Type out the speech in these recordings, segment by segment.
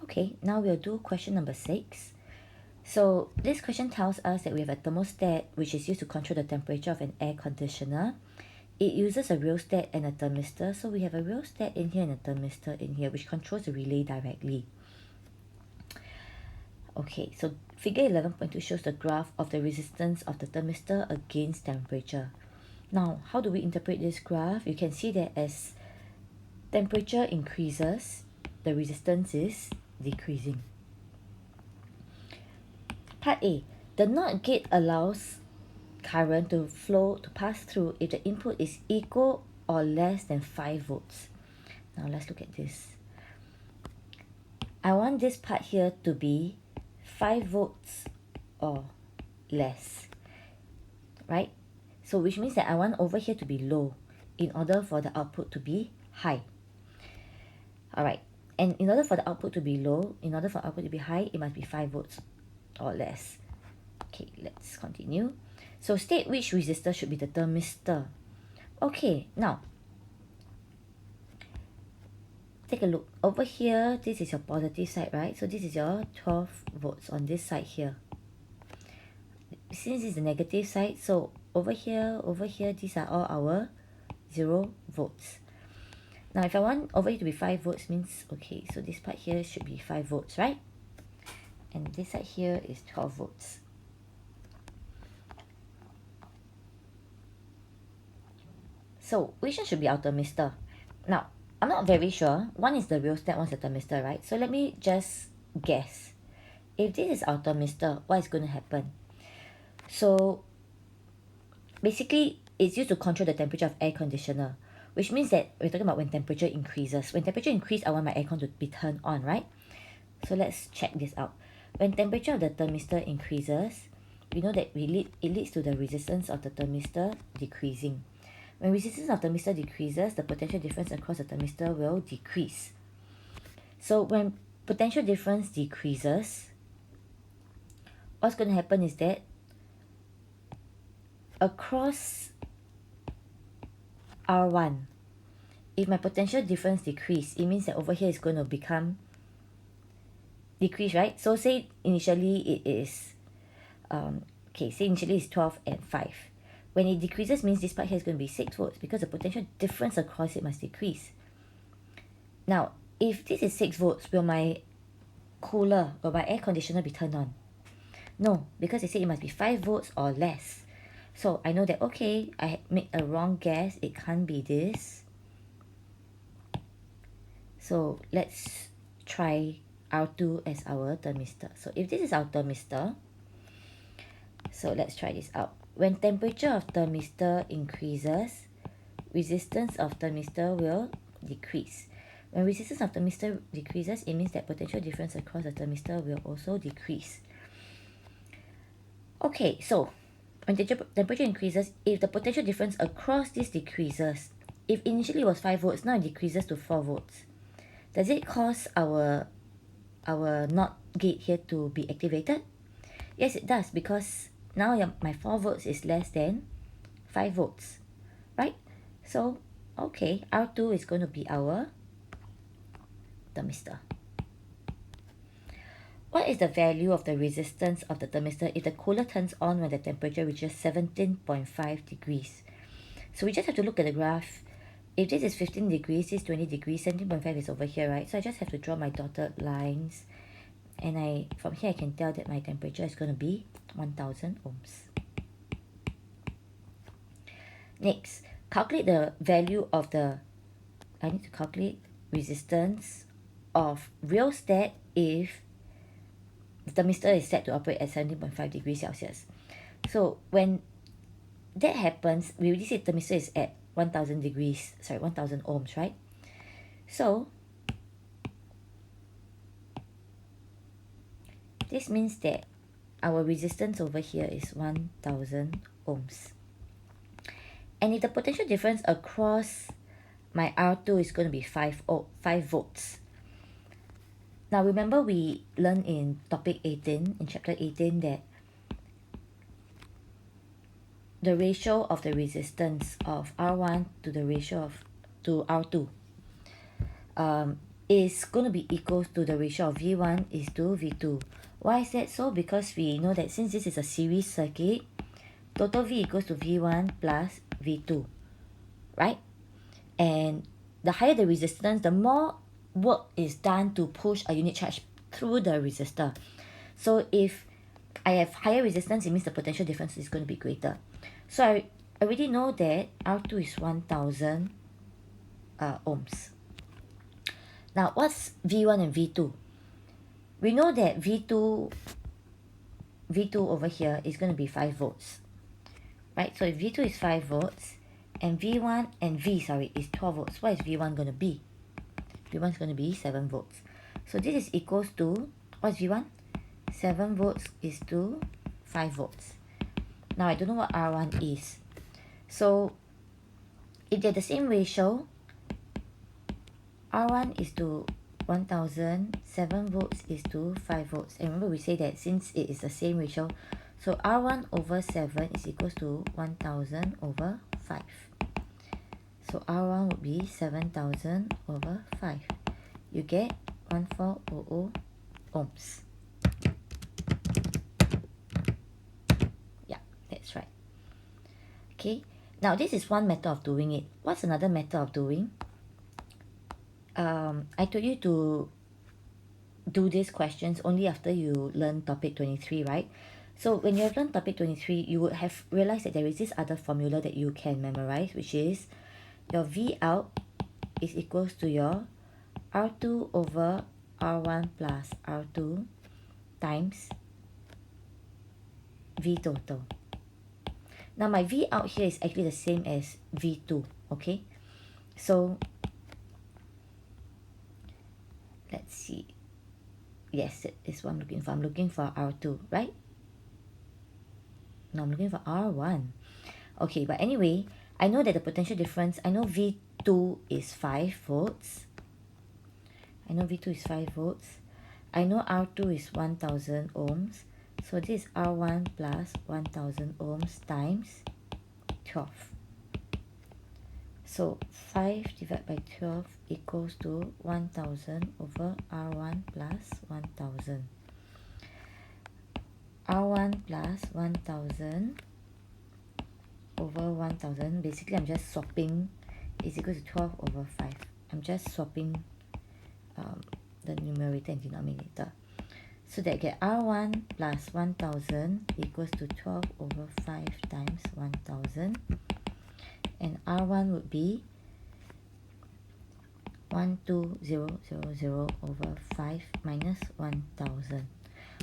Okay, now we'll do question number 6. So this question tells us that we have a thermostat which is used to control the temperature of an air conditioner. It uses a rheostat and a thermistor. So we have a rheostat in here and a thermistor in here which controls the relay directly. Okay, so figure 11.2 shows the graph of the resistance of the thermistor against temperature. Now, how do we interpret this graph? You can see that as temperature increases, the resistance is decreasing. Part A. The NOT gate allows current to pass through if the input is equal or less than 5 volts. Now let's look at this. I want this part here to be 5 volts or less, right? So which means that I want over here to be low in order for the output to be high. Alright, and in order for the output to be low, in order for output to be high, it must be 5 volts or less. Okay, let's continue. So state which resistor should be the thermistor. Okay, now take a look. Over here, this is your positive side, right? So this is your 12 volts on this side here. Since it's the negative side, so over here, these are all our 0 volts. Now if I want over here to be 5 volts means, okay, so this part here should be 5 volts, right? And this side here is 12 volts. So which one should be our thermistor? Now, I'm not very sure. One is the rheostat, one's the thermistor, right? So let me just guess. If this is our thermistor, what is going to happen? So basically, it's used to control the temperature of air conditioner, which means that we're talking about when temperature increases. When temperature increases, I want my aircon to be turned on, right? So let's check this out. When temperature of the thermistor increases, we know that it leads to the resistance of the thermistor decreasing. When resistance of the thermistor decreases, the potential difference across the thermistor will decrease. So when potential difference decreases, what's going to happen is that across R1, if my potential difference decrease, it means that over here is going to become decrease, right? So say initially it is, say initially it's 12 and 5. When it decreases means this part here is going to be 6 volts because the potential difference across it must decrease. Now, if this is 6 volts, will my cooler or my air conditioner be turned on? No, because they say it must be 5 volts or less. So I know that, okay, I made a wrong guess. It can't be this. So let's try R2 as our thermistor. So if this is our thermistor, so let's try this out. When temperature of thermistor increases, resistance of thermistor will decrease. When resistance of thermistor decreases, it means that potential difference across the thermistor will also decrease. Okay, so when temperature increases, if the potential difference across this decreases, if initially it was 5 volts, now it decreases to 4 volts. Does it cause our NOT gate here to be activated? Yes, it does, because now my 4 volts is less than 5 volts, right? So, okay, R2 is going to be our thermistor. What is the value of the resistance of the thermistor if the cooler turns on when the temperature reaches 17.5 degrees? So we just have to look at the graph. If this is 15 degrees, this is 20 degrees, 17.5 is over here, right? So I just have to draw my dotted lines. And from here I can tell that my temperature is going to be 1000 ohms. Next, calculate the value of I need to calculate resistance of rheostat if the thermistor is set to operate at 17.5 degrees Celsius. So when that happens, we already said thermistor is at 1000 ohms, right? So this means that our resistance over here is 1000 ohms. And if the potential difference across my R2 is going to be 5 volts. Now remember we learned in topic 18, in chapter 18, that the ratio of the resistance of R1 to the ratio to R2. is going to be equals to the ratio of V1 is to V2. Why is that so? Because we know that since this is a series circuit, total V equals to V1 plus V2, right? And the higher the resistance, the more work is done to push a unit charge through the resistor. So if I have higher resistance, it means the potential difference is going to be greater. So I already know that R2 is 1000 ohms. Now what's V1 and V2? We know that V2 over here is going to be 5 volts, right? So if V2 is 5 volts and V1 and is 12 volts, what is V1 going to be? V1 is going to be 7 volts. So this is equals to, what's V1? 7 volts is to 5 volts. Now I don't know what R1 is. So if they're the same ratio, R1 is to 1000, 7 volts is to 5 volts. And remember we say that since it is the same ratio, so R1 over 7 is equals to 1000 over 5. So R1 would be 7000 over 5. You get 1400 ohms. Yeah, that's right. Okay, now this is one method of doing it. What's another method of doing? I told you to do these questions only after you learn topic 23, right? So when you have learned topic 23, you would have realized that there is this other formula that you can memorize, which is your V out is equals to your R2 over R1 plus R2 times V total. Now my V out here is actually the same as V2, okay? So let's see. Yes, it is what I'm looking for. I'm looking for R2, right? No, I'm looking for R1. Okay, but anyway, I know that the potential difference, I know V2 is 5 volts. I know V2 is 5 volts. I know R2 is 1000 ohms. So this is R1 plus 1000 ohms times 12. So 5 divided by 12 equals to 1000 over R1 plus 1000. R1 plus 1000 over 1000. Basically, I'm just swapping is equal to 12 over 5. I'm just swapping the numerator and denominator. So that I get R1 plus 1000 equals to 12 over 5 times 1000. And R1 would be 12000 over 5 minus 1000.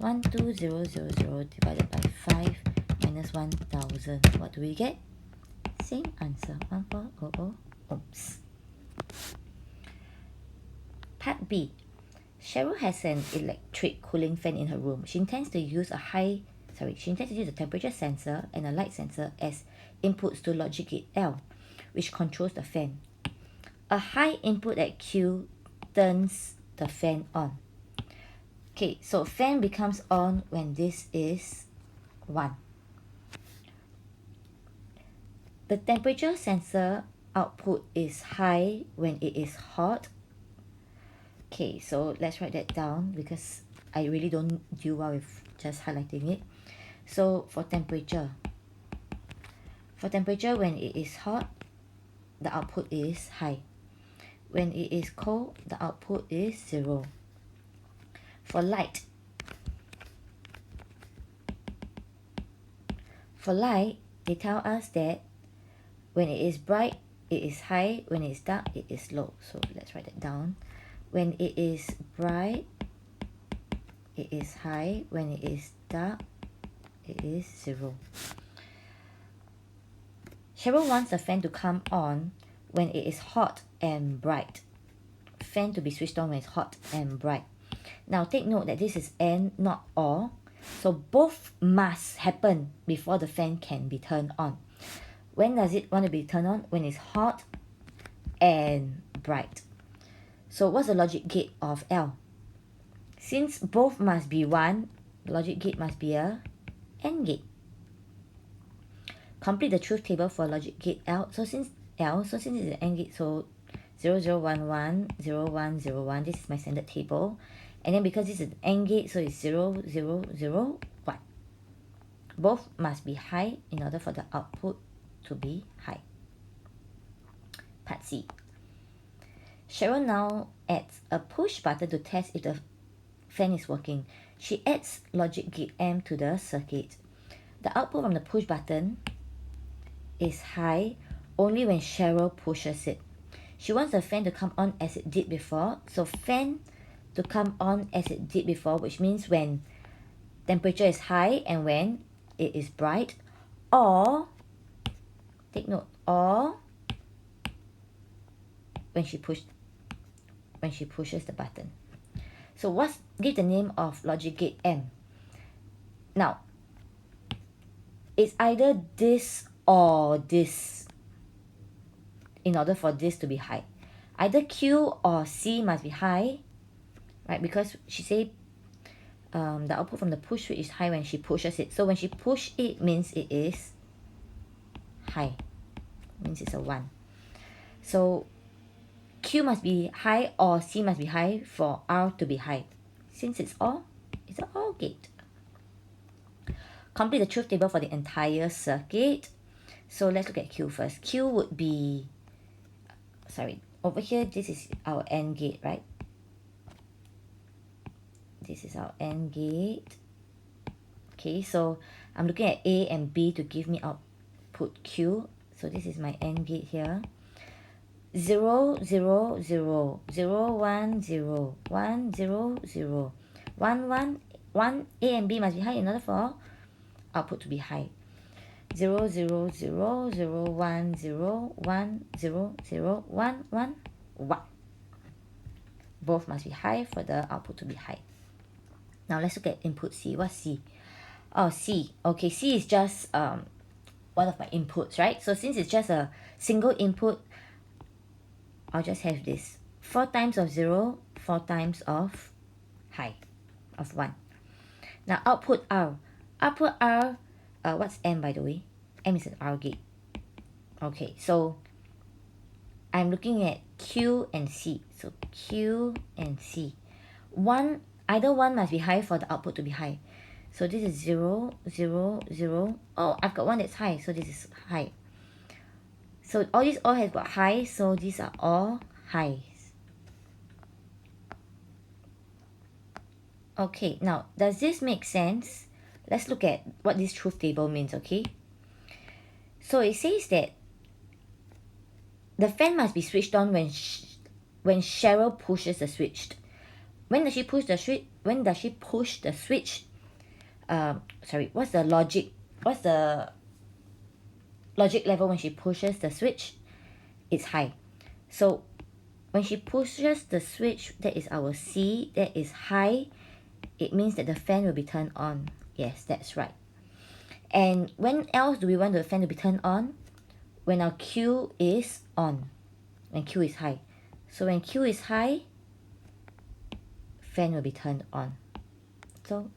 12000 divided by 5 minus 1000. What do we get? Same answer, 1400 ohms. Part B. Cheryl has an electric cooling fan in her room. She intends to use a temperature sensor and a light sensor as inputs to logic gate L, which controls the fan. A high input at Q turns the fan on. Okay, so fan becomes on when this is 1. The temperature sensor output is high when it is hot. Okay, so let's write that down because I really don't do well with just highlighting it. So for temperature when it is hot, the output is high. When it is cold, the output is 0. For light, they tell us that when it is bright, it is high. When it is dark, it is low. So let's write that down. When it is bright, it is high. When it is dark, it is 0. Cheryl wants the fan to come on when it is hot and bright. Fan to be switched on when it's hot and bright. Now take note that this is and not or. So both must happen before the fan can be turned on. When does it want to be turned on? When it's hot and bright. So what's the logic gate of L? Since both must be 1, logic gate must be a AND gate. Complete the truth table for logic gate L. So since it's an AND gate, so 0011, 0101. This is my standard table. And then because this is an AND gate, so it's 0001. Both must be high in order for the output to be high. Part C. Cheryl now adds a push button to test if the fan is working. She adds logic gate M to the circuit. The output from the push button is high only when Cheryl pushes it. She wants the fan to come on as it did before. So fan to come on as it did before, which means when temperature is high and when it is bright, or take note, or when she pushes the button. So give the name of logic gate M. Now, it's either this or this in order for this to be high. Either Q or C must be high, right? Because she said the output from the push switch is high when she pushes it. So when she push it means it is high, means it's a 1. So Q must be high or C must be high for R to be high. Since it's an OR gate. Complete the truth table for the entire circuit. So let's look at Q first. Q would be, over here, this is our AND gate, right? This is our AND gate. Okay, so I'm looking at A and B to give me output Q. So this is my AND gate here. 0, 0, 0, 0, 1, 0, 1, 0, 0, 1, 1, 1. A and B must be high in order for output to be high. 0, 0, 0, 0, 1, 0, 1, 0, 0, 1, 1, 1. Both must be high for the output to be high. Now let's look at input C. What's C? Oh, C. Okay, C is just one of my inputs, right? So since it's just a single input, I'll just have this. 4 times of 0, 4 times of high, of 1. Now output R. Output R, what's M by the way? M is an R gate. Okay, so I'm looking at Q and C. So Q and C. Either one must be high for the output to be high. So this is 0, 0, 0. Oh, I've got one that's high, so this is high. So all these all have got high, so these are all highs. Okay, now does this make sense? Let's look at what this truth table means, okay? So it says that the fan must be switched on when Cheryl pushes the switch. When does she push the switch? What's the logic? What's the logic level when she pushes the switch? It's high. So when she pushes the switch, that is our C, that is high. It means that the fan will be turned on. Yes, that's right. And when else do we want the fan to be turned on? When our Q is on. When Q is high. So when Q is high, fan will be turned on. So